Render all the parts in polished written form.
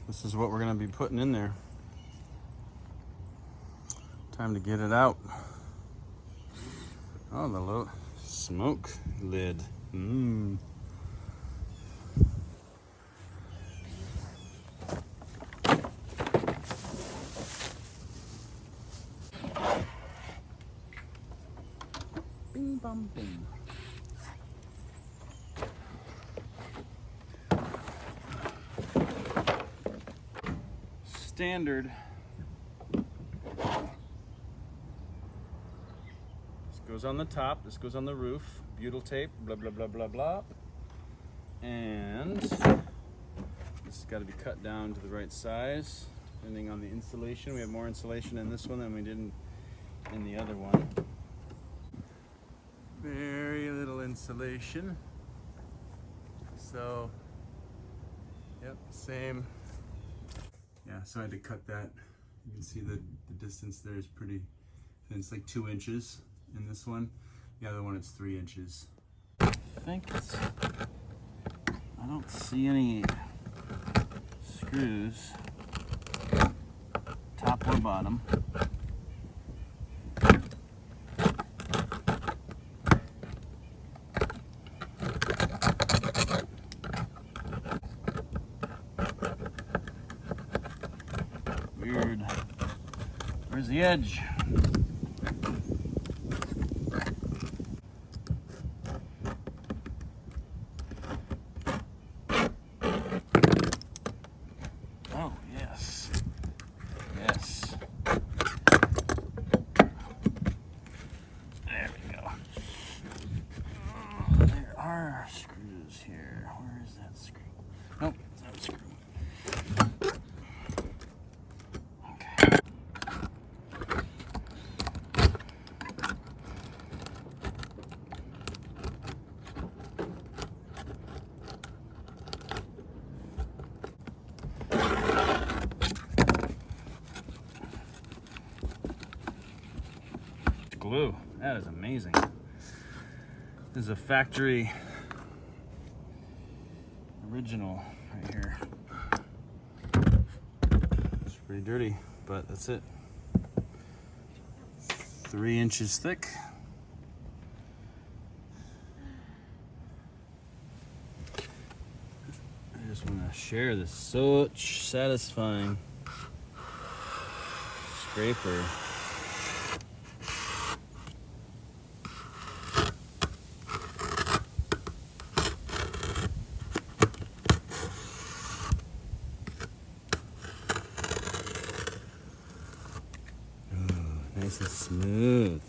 this is what we're gonna be putting in there. Time to get it out. Oh, the little smoke lid. Mmm. Bing bong bing. Standard. This goes on the top, this goes on the roof, butyl tape, blah blah blah blah blah. And this has got to be cut down to the right size, depending on the insulation. We have more insulation in this one than we did in the other one. Very little insulation. So, yep, same. Yeah, so I had to cut that. You can see the distance there is pretty thin. It's like 2 inches in this one. The other one, it's 3 inches. I think it's, I don't see any screws, top or bottom. Weird. Where's the edge? Oh, yes. Yes. There we go. There are screws here. Where is that screw? Nope, it's not a screw. Glue. That is amazing. This is a factory original right here. It's pretty dirty, but that's it. 3 inches thick. I just want to share this such satisfying scraper. Nice and smooth.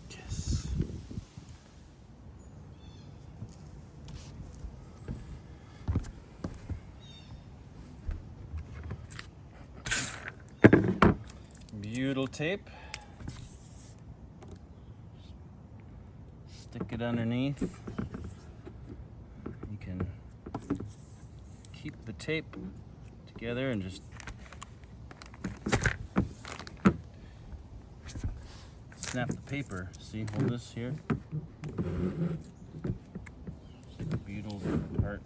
Yes. Butyl tape. Stick it underneath. You can keep the tape together and just snap the paper. See, hold this here. See the butyl part,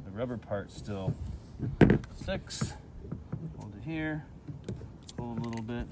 the rubber part still sticks. Hold it here. Pull a little bit.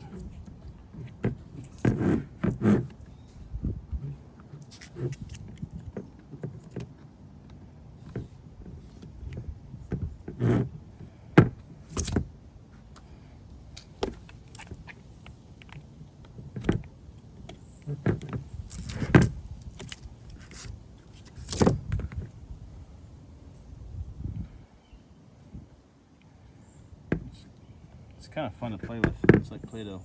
It's kind of fun to play with. It's like Play-Doh.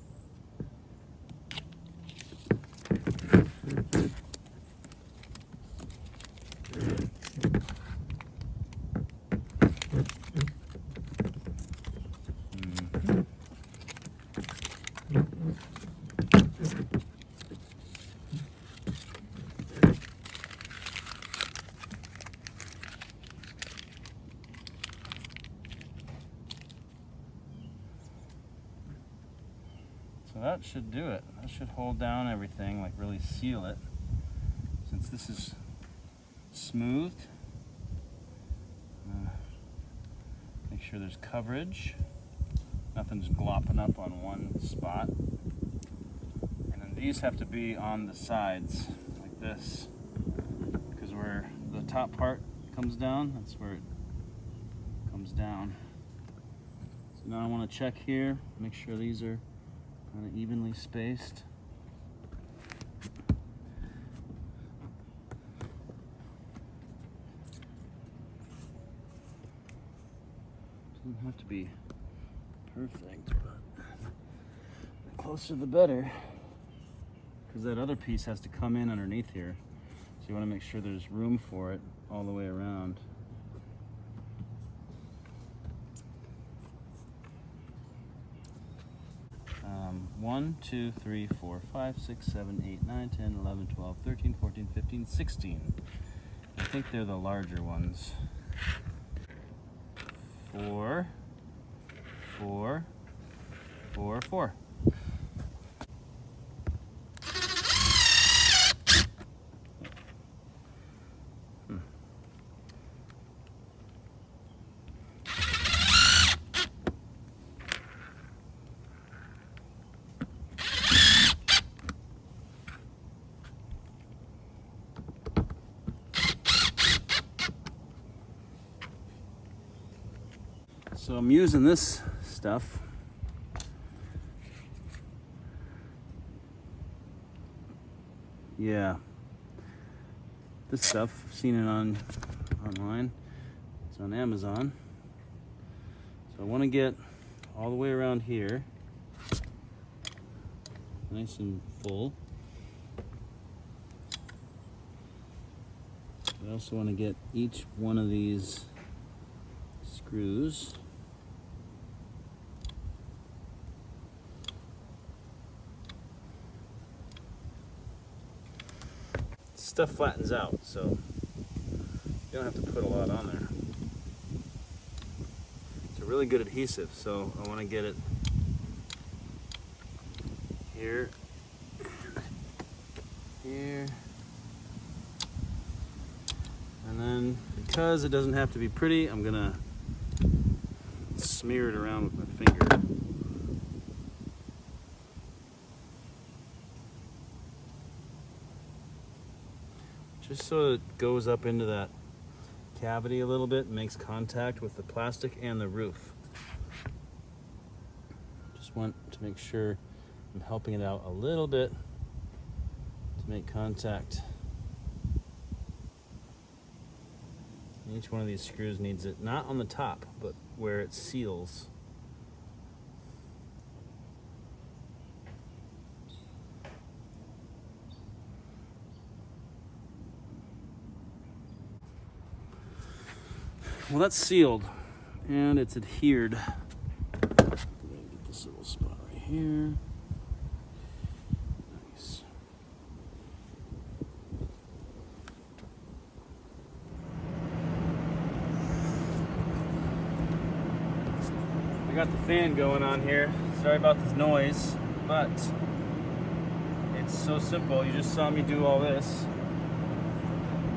that should do it. That should hold down everything, like really seal it. Since this is smoothed, make sure there's coverage. Nothing's glopping up on one spot. And then these have to be on the sides, like this. Because where the top part comes down, that's where it comes down. So now I want to check here, make sure these are kind of evenly spaced. Doesn't have to be perfect, but the closer the better, because that other piece has to come in underneath here. So you want to make sure there's room for it all the way around. One, 2, 3, 4, 5, 6, 7, 8, 9, 10, 11, 12, 13, 14, 15, 16. I think they're the larger ones. 4, 4, 4, 4. So I'm using this stuff. Yeah. This stuff, I've seen it online. It's on Amazon. So I want to get all the way around here. Nice and full. I also want to get each one of these screws. Stuff flattens out, so you don't have to put a lot on there. It's a really good adhesive, so I want to get it here, here, and then because it doesn't have to be pretty, I'm gonna smear it around with my finger. Just so it goes up into that cavity a little bit and makes contact with the plastic and the roof. Just want to make sure I'm helping it out a little bit to make contact. And each one of these screws needs it, not on the top, but where it seals. Well, that's sealed and it's adhered. I'm gonna get this little spot right here. Nice. I got the fan going on here. Sorry about this noise, but it's so simple. You just saw me do all this.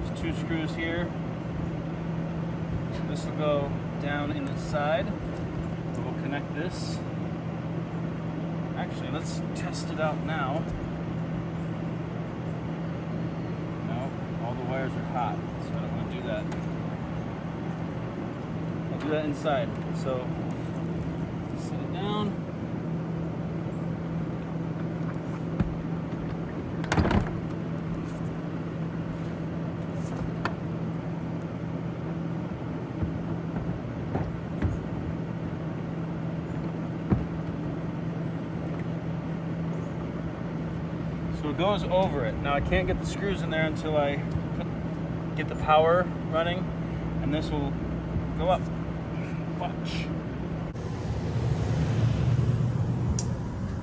There's 2 screws here. This will go down in the side. We'll connect this. Actually, let's test it out now. No, all the wires are hot, so I don't want to do that. I'll do that inside. So, set it down. So it goes over it. Now I can't get the screws in there until I get the power running, and this will go up. Watch.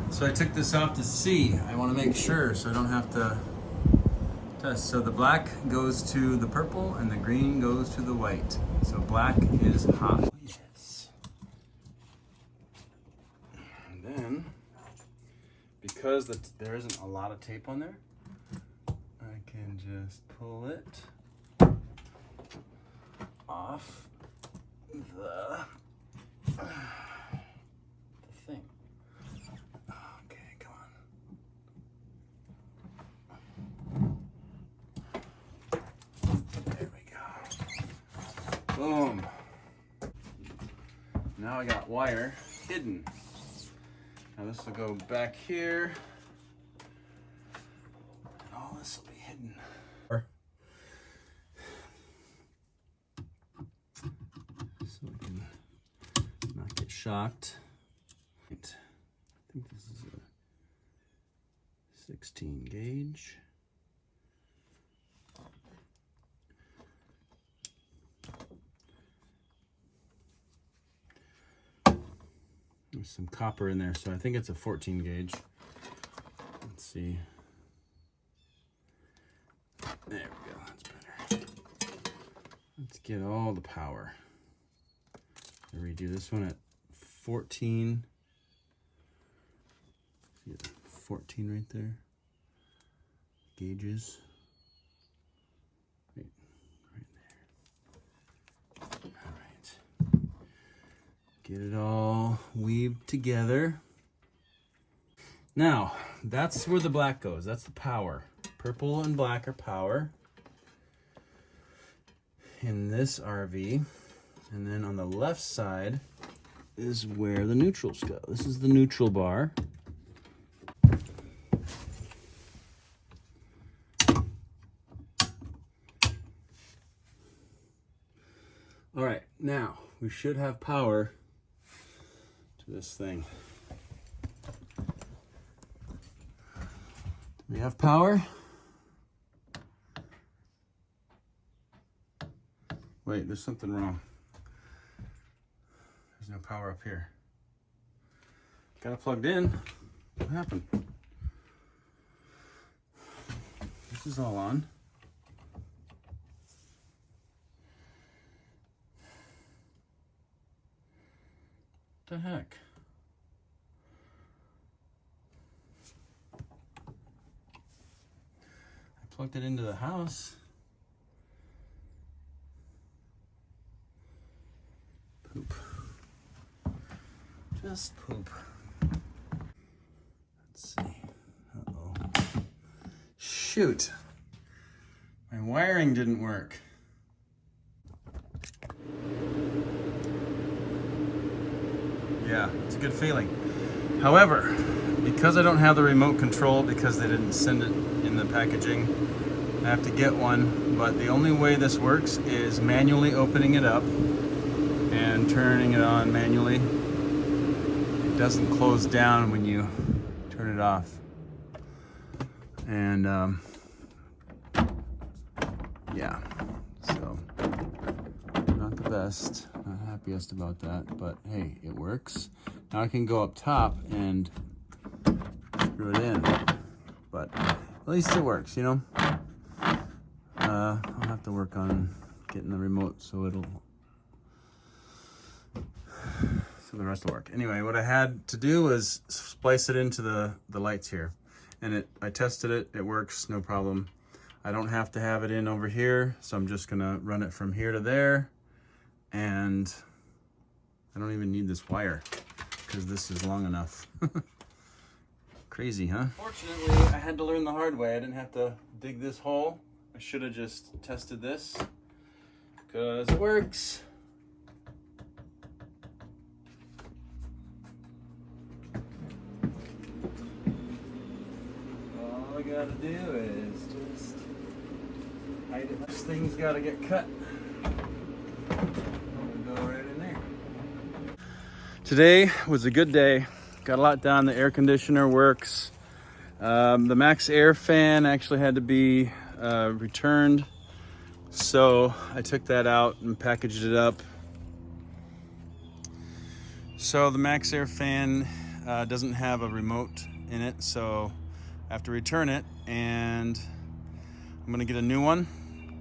So I took this off to see. I want to make sure so I don't have to test. So the black goes to the purple and the green goes to the white. So black is hot. Yes. And then because there isn't a lot of tape on there, I can just pull it off the thing. Okay, come on. There we go. Boom. Now I got wire hidden. Now this will go back here. And all this will be hidden. So we can not get shocked. I think this is a 16 gauge. There's some copper in there, so I think it's a 14 gauge. Let's see. There we go, that's better. Let's get all the power. I redo this one at 14. See, 14 right there. Gauges. Right there. All right. Get it all weaved together. Now, that's where the black goes. That's the power. Purple and black are power in this RV. And then on the left side is where the neutrals go. This is the neutral bar. All right, now we should have power to this thing. We have power. Wait, there's something wrong. There's no power up here. Got it plugged in. What happened? This is all on. What the heck? I plugged it into the house. Poop. Just poop. Let's see. Uh-oh. Shoot. My wiring didn't work. Yeah, it's a good feeling. However, because I don't have the remote control, because they didn't send it in the packaging, I have to get one. But the only way this works is manually opening it up and turning it on manually. It doesn't close down when you turn it off. And yeah, so not the best, not happiest about that, but hey, it works. Now I can go up top and screw it in, but at least it works, you know. I'll have to work on getting the remote so the rest will work. Anyway, what I had to do was splice it into the lights here, and I tested it. It works, no problem. I don't have to have it in over here, so I'm just gonna run it from here to there, and I don't even need this wire because this is long enough. Crazy, huh? Fortunately, I had to learn the hard way. I didn't have to dig this hole. I should have just tested this because it works. All I gotta do is just hide it. This thing's gotta get cut. It'll go right in there. Today was a good day. Got a lot done. The air conditioner works. The Max Air fan actually had to be returned, so I took that out and packaged it up. So the Max Air fan doesn't have a remote in it, so I have to return it, and I'm gonna get a new one,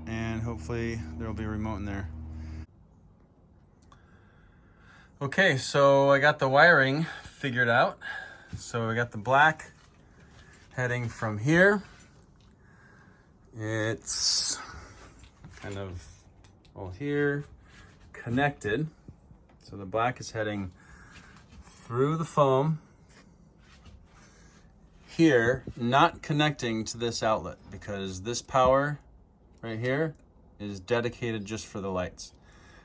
and hopefully there'll be a remote in there. Okay, so I got the wiring figured out. So I got the black heading from here. It's kind of all here, connected. So the black is heading through the foam here, not connecting to this outlet because this power right here is dedicated just for the lights.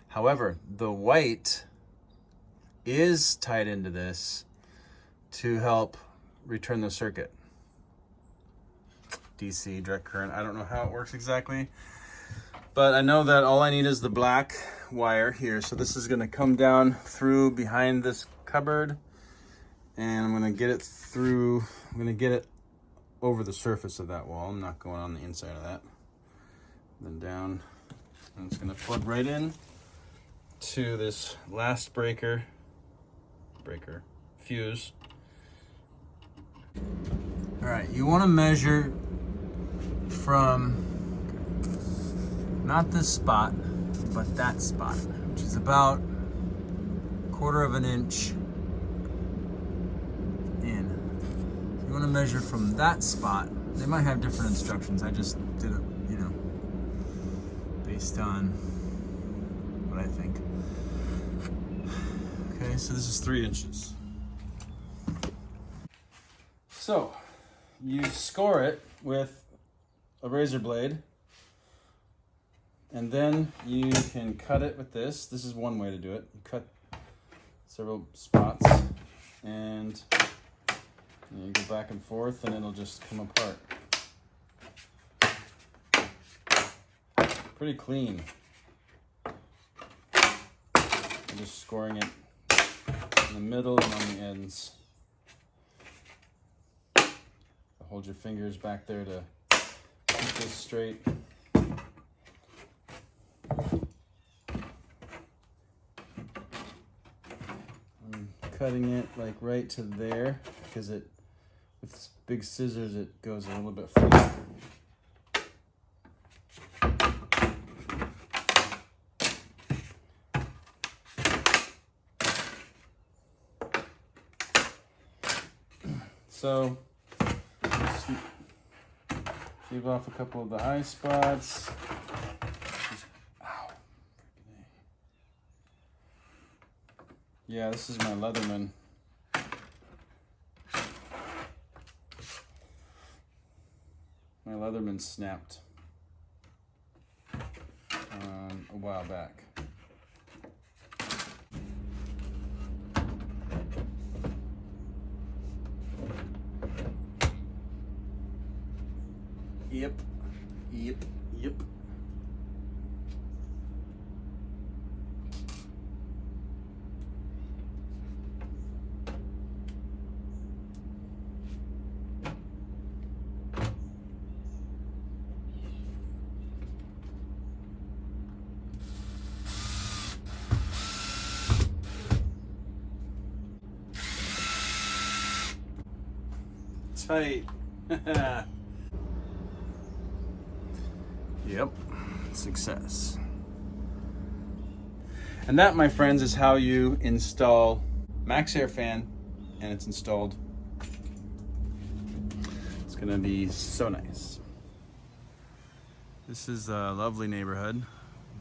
However, the white is tied into this to help return the circuit. DC, direct current, I don't know how it works exactly, but I know that all I need is the black wire here. So this is gonna come down through behind this cupboard, and I'm gonna get it through, I'm gonna get it over the surface of that wall. I'm not going on the inside of that. Then down, and it's gonna plug right in to this last breaker fuse. All right, you wanna measure from not this spot, but that spot, which is about 1/4 of an inch in. So you want to measure from that spot. They might have different instructions. I just did it, you know, based on what I think. Okay, so this is 3 inches. So you score it with a razor blade, and then you can cut it with this. This is one way to do it. You cut several spots, and you go back and forth, and it'll just come apart. Pretty clean. I'm just scoring it in the middle and on the ends. Hold your fingers back there to keep this straight. I'm cutting it like right to there because it, with big scissors, it goes a little bit further. So shave off a couple of the high spots. Ow. Yeah, this is my Leatherman. My Leatherman snapped a while back. Yep. Tight. Yep, success. And that, my friends, is how you install MaxxAir fan, and it's installed. It's gonna be so nice. This is a lovely neighborhood,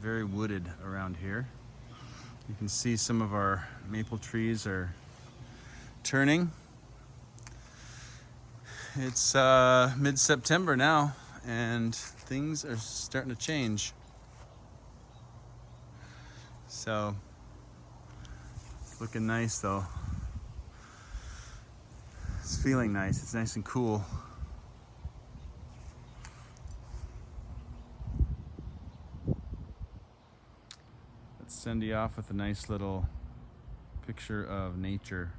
very wooded around here. You can see some of our maple trees are turning. It's mid-September now, and things are starting to change. So it's looking nice though. It's feeling nice. It's nice and cool. Let's send you off with a nice little picture of nature.